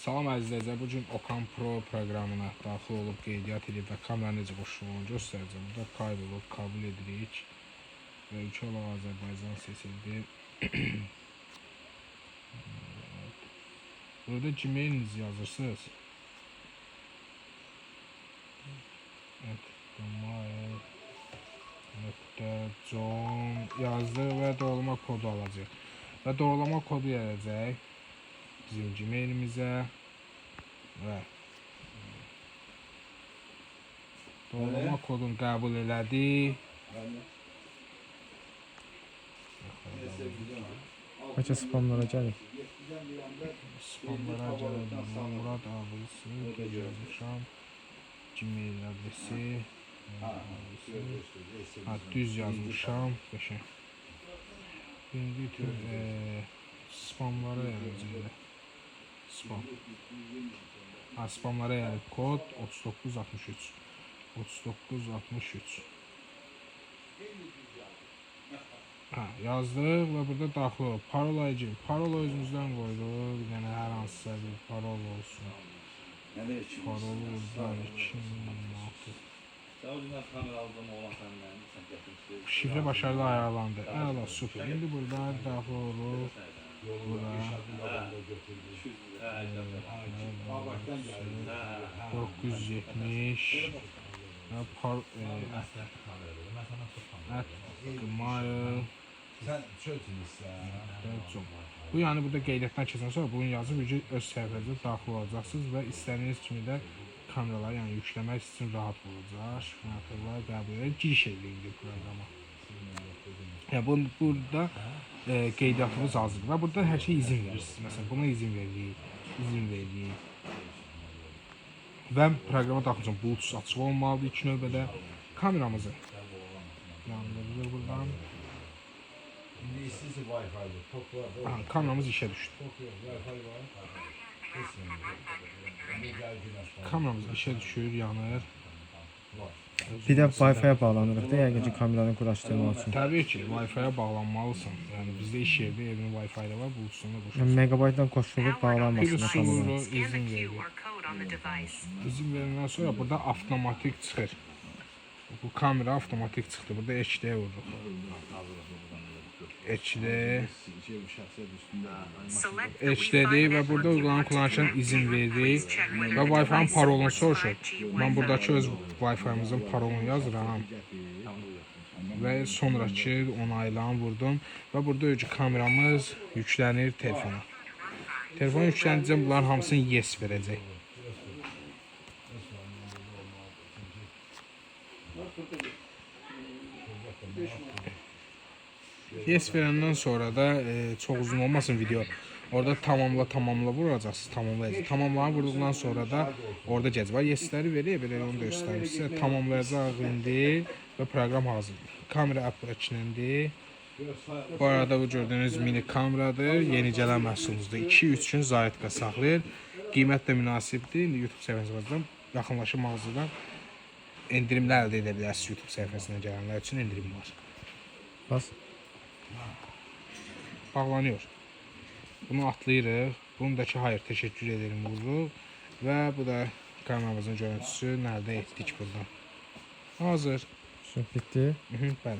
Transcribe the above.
Salam əzizlər, bugün Okan Pro proqramına daxil olub qeydiyyat edib və kamera necə qoşulduğunu göstərəcəm. Burada kaydolub, kabul edirik və ülkə olaraq Azərbaycan seçildi. Burada Gmail'inizi yazırsınız. Gmail.com yazdı və doğrulama kodu alacaq. Və doğrulama kodu gələcək bizim Gmail'imizə və doğrulama kodunu qəbul elədi. Kaça spamlara gəlir? Spamlara gəlir. Murad abisi yazmışam. Gmail adresi. Düz yazmışam. Qəşəng. İndi spamlara gələcək. Spamlara gəlib kod 3963. 3963. Yazdıq və burada daxil olub. Parola girib. Parola özümüzdən qoyduq. Yəni hər hansısa bir parola olsun. Parola oradan 2026. Şifre başarılı ayarlandı. Əla, süper. İndi burada daxil olub. Bura 970 Gmail. Bu yani burada qeydiyyatdan keçən sonra bunu yazıb öz səhifənizə daxil olacaqsınız və istədiyiniz kimi də kameraları yəni yükləmək üçün rahat olacaq. Şunları qəbul edin, giriş edin proqrama. Yəni burada qeydiyyatımız hazırdır və burada hər şey izin verirsiniz. Məsələn, buna izin veririk. Və proqrama daxil üçün Bluetooth açıq olmalıdır ilk növbədə. Kameramızı yandırılır buradan. Kameramız işə düşdü. Kameramız işə düşür, yanır. Bir də Wi-Fi-yə bağlanırıq da, yəqin ki, kameranı quraşdırmaq üçün. Təbii ki, Wi-Fi-yə bağlanmalısan. Yəni bizdə iş yerdə evin Wi-Fi-də var, Bluetooth-una qoşulsun. Megabaytdan qoşulub bağlanmasın. İzin verir. İzin veriləndən sonra burada avtomatik çıxır. Bu kamera avtomatik çıxdı. Burada HD vururuq. HD'dir və burada uygulamanın kullanıcıdan izin verdik və Wi-Fi-nin parolunu soruşur. Mən buradakı öz Wi-Fi-mizin parolunu yazıram və sonraki onaylan vurdum və burada kameramız yüklənir telefona. Telefon yüklənəcək, bunların hamısını yes verəcək. Yes verəndən sonra da çox uzun olmasın video. Orada tamamla vuracaqsınız, tamamlayacaq. Tamamlanı vurduqdan sonra da orada gec var. Yesləri veriyor, belə onu göstərim sizə. Tamamlayacaq indi və proqram hazırdır. Kamera apparatçınındır. Bu arada bu gördüyünüz mini kameradır. Yeni gələn məhsulumuzdur. 2-3 gün zayitka saxlayır. Qiymət də münasibdir. İndi YouTube səhifəsinizdən yaxınlaşıb mağazadan endirimlər əldə edə bilərsiniz. YouTube səhifəsinə gələnlər üçün endirim var. Bas. Bağlanıyor. Bunu atlayırıq. Bunu da ki, hayır, teşekkür ederim vururuq. Və bu da kameramızın görüntüsü. Nerede etdik buradan. Hazır. Bitti. Bəli.